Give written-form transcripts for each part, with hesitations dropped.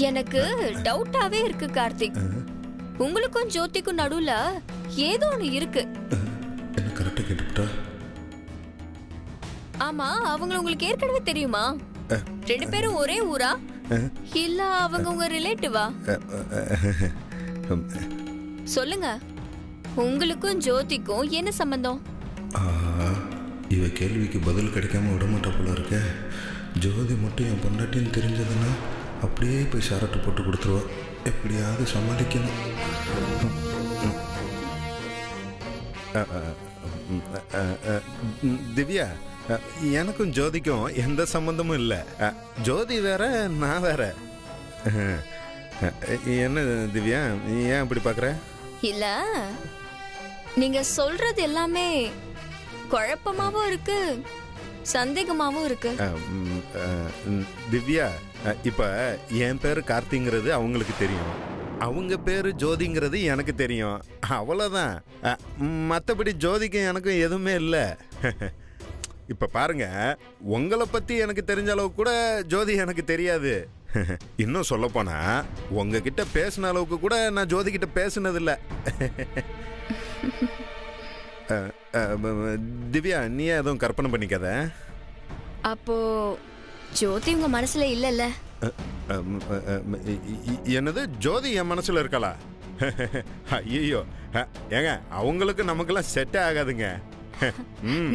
எனக்கு டவுட்டாவே இருக்கு கார்த்திக். உங்களுக்கும் ஜோதிக்கும் நடுவுல ஏதோ ஒண்ணு இருக்கு. என்ன கரெக்டா கேட்டுட்டா? ஆமா, அவங்க உங்களுக்கு ஏற்கனவே தெரியுமா? ரெண்டு பேரும் ஒரே ஊரா இல்ல அவங்க உங்க ரிலேட்டிவா? சொல்லுங்க, உங்களுக்கும் ஜோதிக்கும் என்ன சம்பந்தம்? இவ கேள்விக்கு பதில் கிடைக்காம விட மாட்டா போல இருக்க. ஜோதி மட்டும் என் பொண்டாட்டின்னு தெரிஞ்சதுன்னா அப்படியே போய் சரட்டு போட்டு கொடுத்துருவா. எப்படியாவது சமாளிக்கணும். திவ்யா, எனக்கும் ஜோதிக்கும் எந்த சம்பந்தமும் இல்லை. ஜோதி வேற, நான் வேற. என்ன திவ்யா, ஏன் அப்படி பார்க்குற? இல்ல, நீங்க சொல்றது எல்லாமே குழப்பமாவும் இருக்கு, சந்தேகமாவும் இருக்கு. திவ்யா, இப்ப என் பேரு கார்த்திங்கிறது அவங்களுக்கு தெரியும், அவங்க பேரு ஜோதிங்கிறது எனக்கு தெரியும், அவ்வளோதான். மற்றபடி ஜோதிக்கும் எனக்கும் எதுவுமே இல்லை. இப்ப பாருங்க, உங்களை பத்தி எனக்கு தெரிஞ்ச அளவு கூட ஜோதி எனக்கு தெரியாது. இன்னும் சொல்ல போனா உங்ககிட்ட பேசின அளவுக்கு கூட நான் ஜோதி கிட்ட பேசினதில்லை. திவ்யா, நீ எதுவும் கற்பனை பண்ணிக்காத. அப்போ ஜோதி உங்க மனசுல இல்லல்ல? என்னது, ஜோதி என் மனசுல இருக்கலாம்? ஐயோ ஏங்க, அவங்களுக்கு நமக்கெல்லாம் செட்டே ஆகாதுங்க.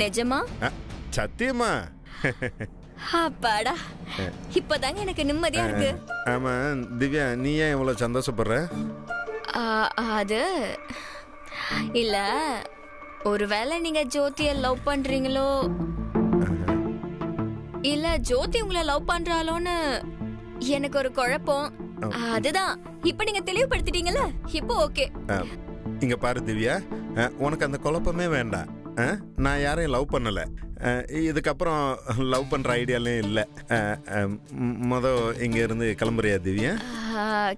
நிஜமா? சத்தியமா. அப்பாடா, இப்பதாங்க எனக்கு நிம்மதியா இருக்கு. ஆமா திவ்யா, நீ ஏன் இவ்வளவு சந்தோஷப்படுற? அது இல்ல, ஒருவேளை நீங்க ஜோதியை லவ் பண்றீங்களோ இல்ல ஜோதி உங்களை லவ் பண்றாளோன்னு எனக்கு ஒரு குழப்பம். அதுதான் இப்ப நீங்க தெளிவுபடுத்திட்டீங்கல்ல, இப்போ ஓகே. இங்க பாரு திவ்யா, உனக்கு அந்த குழப்பமே வேண்டாம். நான் யாரையும் லவ் பண்ணல, இதுக்கப்புறம் லவ் பண்ற ஐடியாலையும் இல்லை. இங்க இருந்து கிளம்புறியா திவ்யா?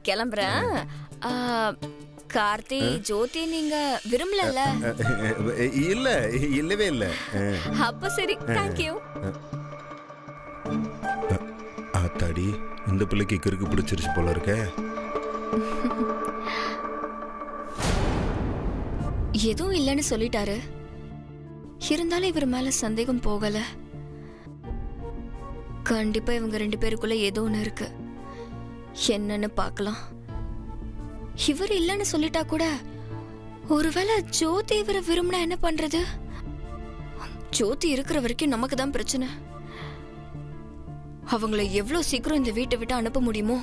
கிளம்புறேன். கார்த்தி, ஜோதி நீங்க விரும்பல? இல்ல, இல்லவே இல்ல. அப்ப சரி, தேங்க்யூ. ஆத்தாடி, இந்த பிள்ளைக்கு கிறுக்கு பிடிச்சிருச்சு போல இருக்க. எதுவும் இல்லைன்னு சொல்லிட்டாரு, இருந்தாலும் இவர் மேல சந்தேகம் போகல. கண்டிப்பா இவங்க ரெண்டு பேருக்குள்ள ஏதோ ஒண்ணு இருக்கு, என்னன்னு பார்க்கலாம். இவர் இல்லைன்னு சொல்லிட்டா கூட ஒருவேளை ஜோதி இவரை விரும்பினா என்ன பண்றது? ஜோதி இருக்கிற வரைக்கும் நமக்கு தான் பிரச்சனை. அவங்கள எவ்வளவு சீக்கிரம் இந்த வீட்டை விட்டு அனுப்ப முடியுமோ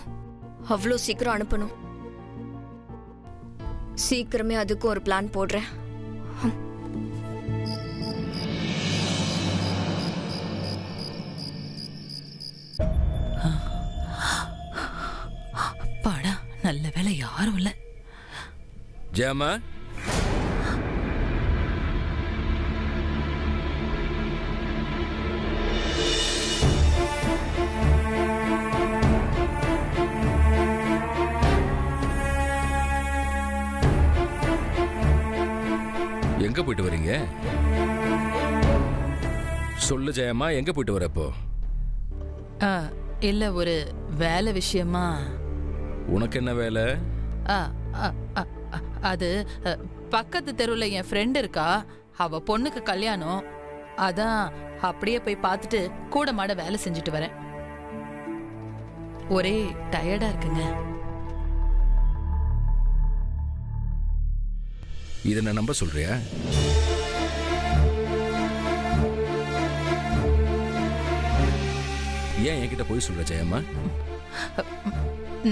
அவ்வளவு சீக்கிரம் அனுப்பணும். சீக்கிரமே அதுக்கும் ஒரு பிளான் போடுறேன். பாடா, நல்ல வேலை யாரும் இல்ல. ஜாமா, எங்க போயிட்டு வரீங்க? சொல்லு ஜெயம்மா, எங்க போயிட்டு வர இப்போ? இல்ல, ஒரு வேலை விஷயமா. உனக்கு என்ன வேலை? அது பக்கத்து தெருவில் என் ஃப்ரெண்ட் இருக்கா, அவ பொண்ணுக்கு கல்யாணம். அதான் அப்படியே போய் பார்த்துட்டு கூட மாட வேலை செஞ்சுட்டு வரேன். ஒரே டயர்டா இருக்குங்க. இதை நான் நம்ப சொல்றியா? ஏன் என்கிட்ட போய் சொல்ற ஜெயம்மா?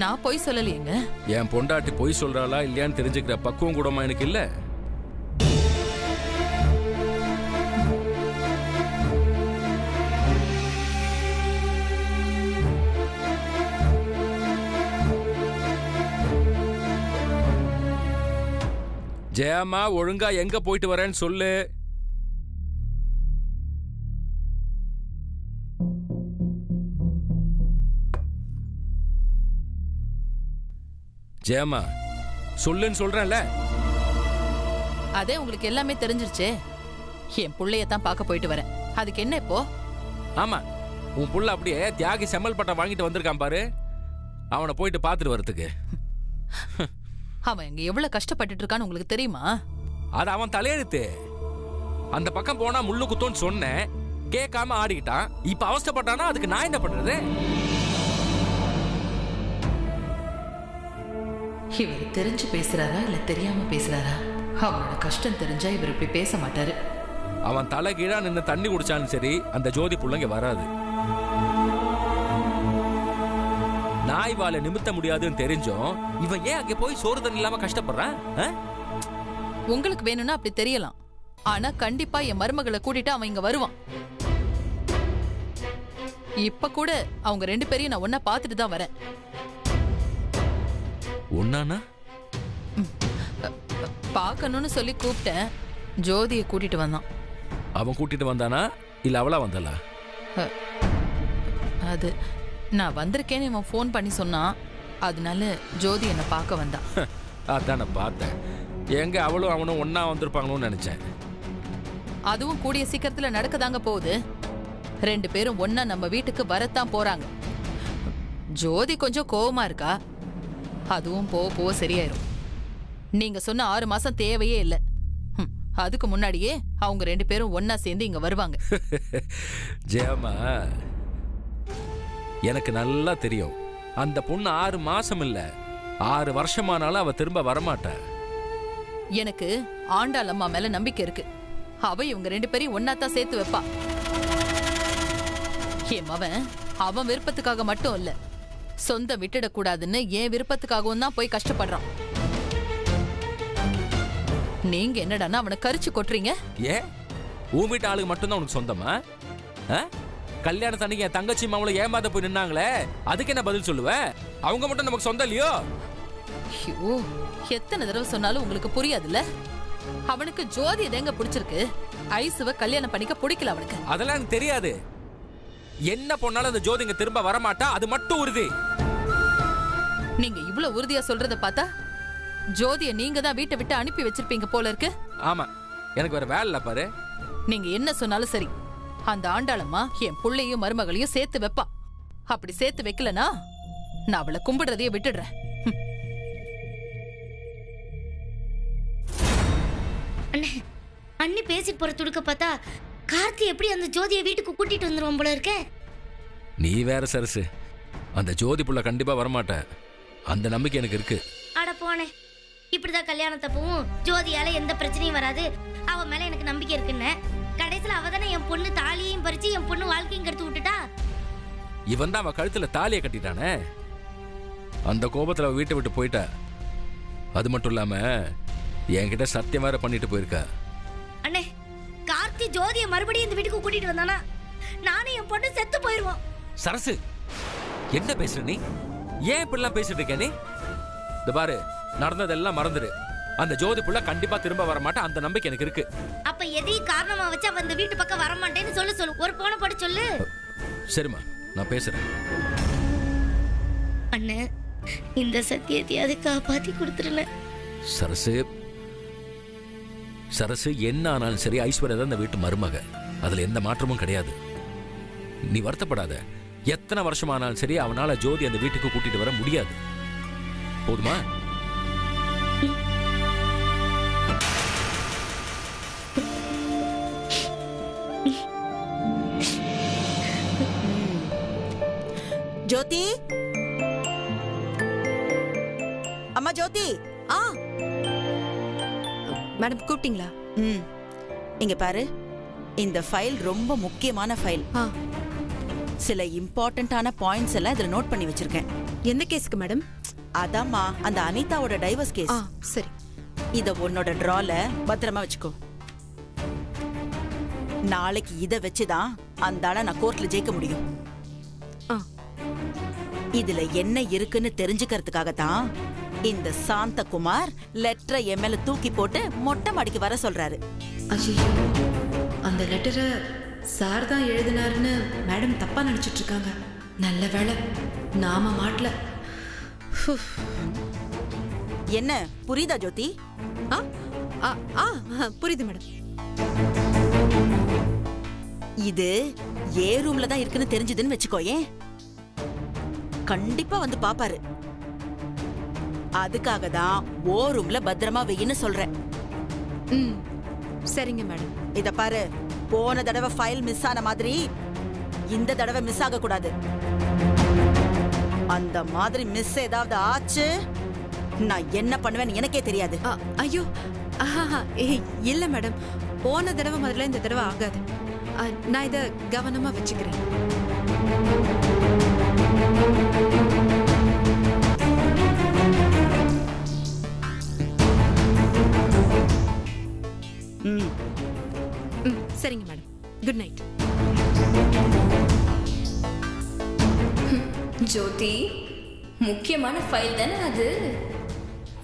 நான் போய் சொல்லலையேங்க. என் பொண்டாட்டி போய் சொல்றாளா இல்லையான்னு தெரிஞ்சுக்கிற பக்குவம் கூடமா எனக்கு இல்ல. ஜெயம்மா, ஒழுங்கா எங்க போயிட்டு வரேன்னு சொல்லு. ஜெயம்மா, சொல்லுன்னு சொல்றேன்ல. அதே உங்களுக்கு எல்லாமே தெரிஞ்சிருச்சே. என் புள்ளையத்தான் பார்க்க போயிட்டு வரேன், அதுக்கு என்ன இப்போ? ஆமா, உன் புள்ள அப்படியே தியாகி செம்மல் பட்டம் வாங்கிட்டு வந்திருக்கான் பாரு. அவனை போயிட்டு பார்த்துட்டு வரதுக்கு. அவன் இங்க எவ்வளவு கஷ்டப்பட்டுட்டு இருக்கான்னு உங்களுக்கு தெரியுமா? அது அவன் தலையெழுத்து. அந்த பக்கம் போனா முள்ளு குத்தோன்னு சொன்னேன், கேட்காம ஆடிக்கிட்டான். இப்ப அவஸ்தைப்பட்டானா அதுக்கு நான் என்ன பண்றது? இவர் தெரிஞ்சு பேசுறாரா இல்ல தெரியாம பேசுறாரா? அவனோட கஷ்டம் தெரிஞ்சா இவர் இப்படி பேச மாட்டாரு. அவன் தலை கீழா நின்று தண்ணி குடிச்சாலும் சரி, அந்த ஜோதி புள்ளங்க வராது. நாய் வாழை நிமித்த முடியாதுன்னு தெரிஞ்சும் இவன் ஏன் அங்க போய் சோறு தண்ணி இல்லாம கஷ்டப்படுறான்? உங்களுக்கு வேணும்னா அப்படி தெரியலாம், ஆனா கண்டிப்பா என் மருமகளை கூட்டிட்டு அவன் இங்க வருவான். இப்ப கூட அவங்க 2 பேரையும் நான் ஒன்னா பாத்துட்டு தான் வரேன். ஒன்னானா? பாக்கணும்னு சொல்லி கூப்பிட்டேன். ஜோதியை கூட்டிட்டு வந்தான். அவன் கூட்டிட்டு வந்தானா இல்ல அவளா வந்தாளா? அது நான் வந்திருக்கேன்னு இவன் ஃபோன் பண்ணி சொன்னான். அதனால ஜோதி என்னை பார்க்க வந்தான். அதான் நான் பார்த்தேன். எங்க அவளும் அவனும் ஒன்னா வந்திருப்பாங்களோன்னு நினைச்சேன். அதுவும் கூடிய சீக்கிரத்துல நடக்கதாங்க போகுது. 2 பேரும் ஒன்னா நம்ம வீட்டுக்கு வரத்தான் போறாங்க. ஜோதி கொஞ்சம் கோவமா இருக்கா, அதுவும் போக சரியாயிரும். நீங்க சொன்ன 6 மாசம் தேவையே இல்லை. அதுக்கு முன்னாடியே அவங்க 2 பேரும் ஒன்னா சேர்ந்து இங்க வருவாங்க. ஜெயமா, எனக்கு நல்லா தெரியும் அந்த பொண்ணு 6 மாசம் இல்ல 6 வருஷமானாலும் அவ திரும்ப வரமாட்டா. எனக்கு ஆண்டாள் அம்மா மேல நம்பிக்கை இருக்கு. அவ இவங்க 2 பேரையும் ஒன்னாத்தான் சேர்த்து வைப்பா. என் மவன் அவன் விருப்பத்துக்காக மட்டும் இல்ல, சொந்த விட்டுடக்கூடாதுன்னு என் விருப்பத்துக்காகவும் தான் போய் கஷ்டப்படுறான். நீங்க என்னடான்னா அவனை கரிச்சு கொட்டுறீங்க. ஏன் உன் வீட்டு ஆளுக்கு மட்டும்தான் உனக்கு சொந்தமா? கல்யாணத்தன்னைக்கு என் தங்கச்சி மாவுல ஏமாத போய் நின்னாங்களே, அதுக்கு என்ன பதில் சொல்லுவ? அவங்க மட்டும் நமக்கு சொந்தம் இல்லையோ? ஐயோ, எத்தனை தடவை சொன்னாலும் உங்களுக்கு புரியாதுல்ல. அவனுக்கு ஜோதி எங்க பிடிச்சிருக்கு, ஐசுவ கல்யாணம் பண்ணிக்க பிடிக்கல அவனுக்கு. அதெல்லாம் எனக்கு தெரியாது. என்ன பொண்ணாலும் அந்த ஜோதி இங்க திரும்ப வரமாட்டா, அது மட்டும் உறுதி. நீங்க இவ்வளவு உறுதியா சொல்றத பார்த்தா ஜோதிய நீங்க தான் வீட்டை விட்டு அனுப்பி வச்சிருப்பீங்க போல இருக்கு. ஆமா, எனக்கு வேற வேலை இல்ல பாரு. நீங்க என்ன சொன்னாலும் சரி, அந்த ஆண்டாளம்மா என் புள்ளையும் மருமகளையும் சேர்த்து வைப்பா. அப்படி சேர்த்து வைக்கலனா நான் அவளை கும்பிடுறதையே விட்டுடுறேன். அண்ணி பேசிட்டு போற துடுக்க பார்த்தா கார்த்தி எப்படி அந்த ஜோதியை வீட்டுக்கு கூட்டிட்டு வந்துருவான் போல இருக்க. நீ வேற சரசு, அந்த ஜோதி புள்ள கண்டிப்பா வரமாட்ட, அந்த நம்பிக்கை எனக்கு இருக்கு. அட போனே, இப்படிதான் கல்யாணத்தப்பவும் ஜோதியால எந்த பிரச்சனையும் வராது, அவ மேல எனக்கு நம்பிக்கை இருக்குன்னு கடைசியில அவ தானே என் பொண்ணு தாலியையும் பறிச்சு என் பொண்ணு வாழ்க்கையும் கெடுத்து விட்டுட்டா. இவன் தான் அவ கழுத்துல தாலியை கட்டிட்டானே, அந்த கோபத்துல அவ வீட்டை விட்டு போயிட்டா. அது மட்டும் இல்லாம என்கிட்ட சத்தியம் வேற பண்ணிட்டு போயிருக்கா. அண்ணே, கார்த்தி ஜோதியை மறுபடியும் இந்த வீட்டுக்கு கூட்டிட்டு வந்தானா நானும் என் பொண்ணு செத்து போயிருவோம். சரசு, என்ன பேசுற நீ? ஏன் இப்படிலாம் பேசிட்டு இருக்க நீ? இந்த பாரு, நடந்ததெல்லாம் மறந்துடு. அந்த ஜோதி புள்ள கண்டிப்பா திரும்ப வரமாட்டா, அந்த நம்பிக்கை எனக்கு இருக்கு. அப்ப எதையும் காரணமா வச்சு அவ அந்த வீட்டு பக்கம் வரமாட்டேன்னு சொல்லு. ஒரு போன போட்டு சொல்லு. சரிம்மா, நான் பேசுறேன். அண்ணே, இந்த சத்தியத்தையாவது காப்பாத்தி கொடுத்துருல. சரசு, சரசு, என்ன ஆனாலும் சரி ஐஸ்வர்யா தான் இந்த வீட்டு மருமக, அதுல எந்த மாற்றமும் கிடையாது. நீ வருத்தப்படாத. எத்தனை வருஷமானாலும் சரி அவனால ஜோதி அந்த வீட்டுக்கு கூட்டிட்டு வர முடியாது. போதுமா? ஜோதி, அம்மா ஜோதி. மேடம் கூப்பிட்டீங்களா? இங்க பாரு, இந்த ஃபைல் ரொம்ப முக்கியமான ஃபைல். சில இம்பார்ட்டன்டான பாயிண்ட்ஸ் எல்லாம் இதுல நோட் பண்ணி வச்சிருக்கேன். எந்த கேஸ்க்கு மேடம்? அதாம்மா, அந்த அனிதாவோட டைவர்ஸ் கேஸ். சரி. இத உன்னோட டிரால பத்திரமா வச்சுக்கோ. நாளைக்கு இத வச்சுதான் அந்த ஆளை நான் கோர்ட்ல ஜெயிக்க முடியும். இதுல என்ன இருக்குன்னு தெரிஞ்சுக்கிறதுக்காக தான் இந்த சாந்தகுமார் லெட்டரை எம்எல்ஏ தூக்கி போட்டு மொட்டை மாடிக்கு வர சொல்றாரு. ஐயோ, அந்த லெட்டரை சார் தான் எழுதினாருன்னு மேடம் தப்பா நினைச்சிட்டு இருக்காங்க. நல்ல வேளை நாம மாட்டல. என்ன புரியுதா ஜோதி? புரியுது மேடம். இது ஏ ரூம்ல தான் இருக்குன்னு தெரிஞ்சதுன்னு வச்சுக்கோயே, கண்டிப்பா வந்து பாப்பாரு. அதுக்காக தான் ஓ ரூம்ல பத்திரமா வையின்னு சொல்றேன். ம் சரிங்க மேடம். இத பாரு, போன தடவை ஃபைல் மிஸ் ஆன மாதிரி இந்த தடவை மிஸ் ஆக கூடாது. அந்த மாதிரி மிஸ் ஏதாவது ஆச்சு, நான் என்ன பண்ணுவேன்னு எனக்கே தெரியாது. ஐயோ இல்ல மேடம், போன தடவை முதல்ல இந்த தடவை ஆகாது. நான் இத கவனமா வச்சுக்கிறேன். சரிங்க மேடம், குட் நைட். ஜோதி, முக்கியமான ஃபைல் தானே அது.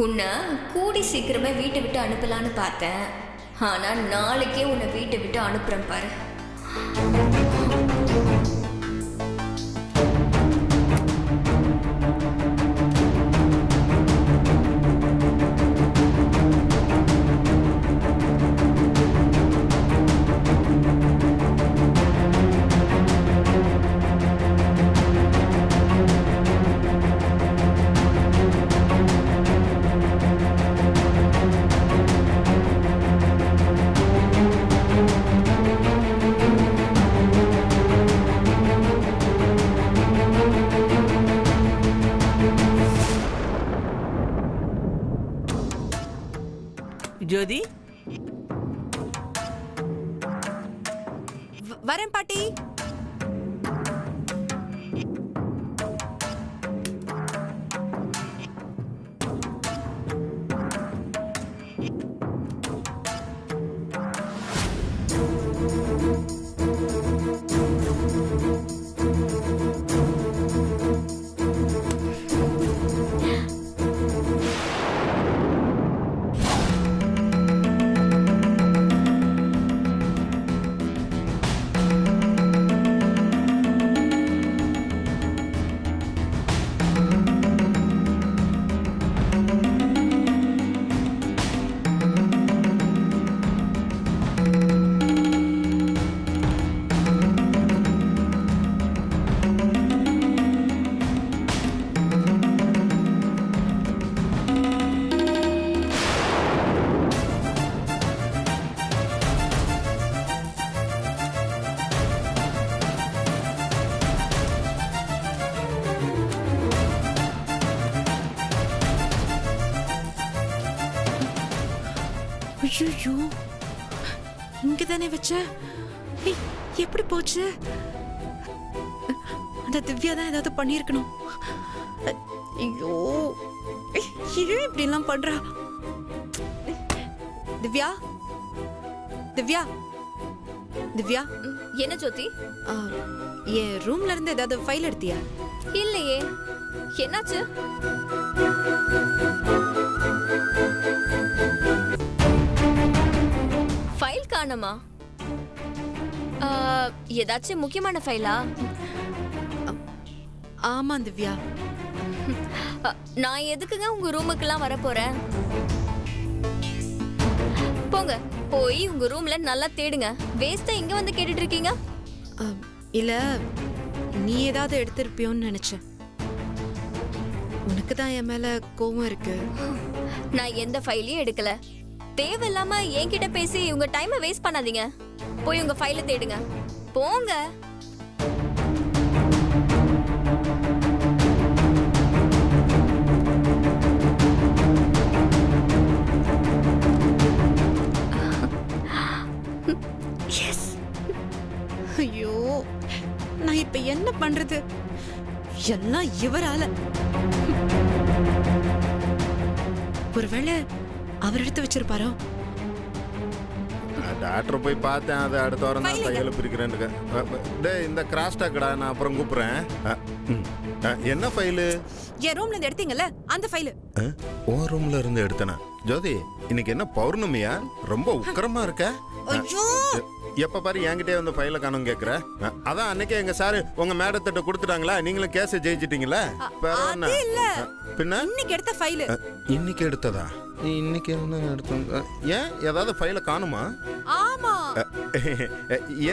உன்னை கூடி சீக்கிரமே வீட்டை விட்டு அனுப்பலான்னு பார்த்தேன். ஆனா நாளைக்கே உன்னை வீட்டை விட்டு அனுப்புறேன் பாரு. ஜோதி, வரேன் பாட்டி. ஐயோ, இங்க தானே வச்ச. எப்படி போச்சு? அந்த திவ்யா தான் ஏதாவது பண்ணிருக்கணும். ஐயோ, ஏன் இப்படி எல்லாம் பண்றா? திவ்யா, திவ்யா, திவ்யா. என்ன ஜோதி? என் ரூம்ல இருந்து ஏதாவது ஃபைல் எடுத்தியா? இல்லையே, என்னாச்சு? ஃபைல் காணுமா? ஏதாச்சும் முக்கியமான ஃபைலா? ஆமா திவ்யா. நான் எதுக்குங்க உங்க ரூமுக்கெல்லாம் வர போறேன்? போங்க, போய் உங்க ரூம்ல நல்லா தேடுங்க. வேஸ்டா இங்க வந்து கேட்டுட்டு இருக்கீங்க. இல்ல, நீ ஏதாவது எடுத்திருப்பியோன்னு நினைச்சேன். உனக்கு தான் என் மேல கோவம் இருக்கு. நான் எந்த ஃபைலையும் எடுக்கல. தேவையில்லாம என்கிட்ட பேசி உங்க டைமை வேஸ்ட் பண்ணாதீங்க. போய் உங்க ஃபைலை தேடுங்க, போங்க. ஐயோ, நான் இப்ப என்ன பண்றது? எல்லாம் இவரால. ஒருவேளை அவர் எடுத்து வச்சிருப்பாரோ? டாக்டர் போய் பார்த்தேன், அது அடுத்த வாரம் தான் தையல் பிரிக்கிறேன்னு. டேய், இந்த கிராஸ் டாக்கடா, நான் அப்புறம் கூப்பிடுறேன். என்ன ஃபைலு? என் ரூம்ல இருந்து எடுத்தீங்கல்ல, அந்த ஃபைலு. ஓ ரூம்ல இருந்து எடுத்தனா? ஜோதி, இன்னைக்கு என்ன பௌர்ணமியா? ரொம்ப உக்கிரமா இருக்க. ஐயோ, எப்ப பாரு என்கிட்டே வந்து ஃபைல காணும் கேக்குற. அதான் அன்னைக்கே எங்க சாரு உங்க மேடத்திட்ட கொடுத்துட்டாங்களா? நீங்களும் கேஸ் ஜெயிச்சிட்டீங்களா? பின்ன இன்னைக்கு எடுத்த ஃபைல். இன்னைக்கு எடுத்ததா? இன்னைக்கு என்ன எடுத்தோம்? ஏன் ஏதாவது ஃபைல காணுமா? ஆமா.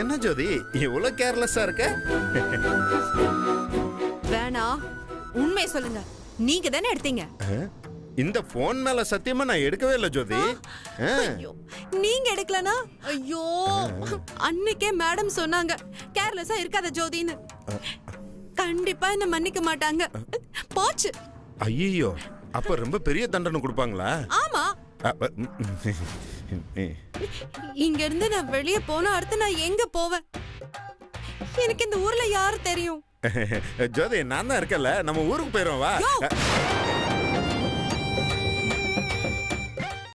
என்ன ஜோதி இவ்வளவு கேர்லெஸ்ஸா இருக்க? வேணா, உண்மையை சொல்லுங்க, நீங்க தானே எடுத்தீங்க. இந்த போன் மேல சத்தியமா நான் எடுக்கவே இல்லை ஜோதி. ஐயோ, நீங்க எடுக்கலனா? ஐயோ, அன்னைக்கே மேடம் சொன்னாங்க கேர்லெஸ்ஸா இருக்காத ஜோதின்னு. கண்டிப்பா என்ன மன்னிக்க மாட்டாங்க. போச்சு. ஐயோ, அப்ப ரொம்ப பெரிய தண்டனை கொடுப்பாங்களா? ஆமா. இங்க இருந்து நான் வெளியே போனா அடுத்து நான் எங்க போவேன்? எனக்கு இந்த ஊர்ல யாரு தெரியும்? ஜோதி, நான் தான் இருக்கல, நம்ம ஊருக்கு போயிடுவோம் வா.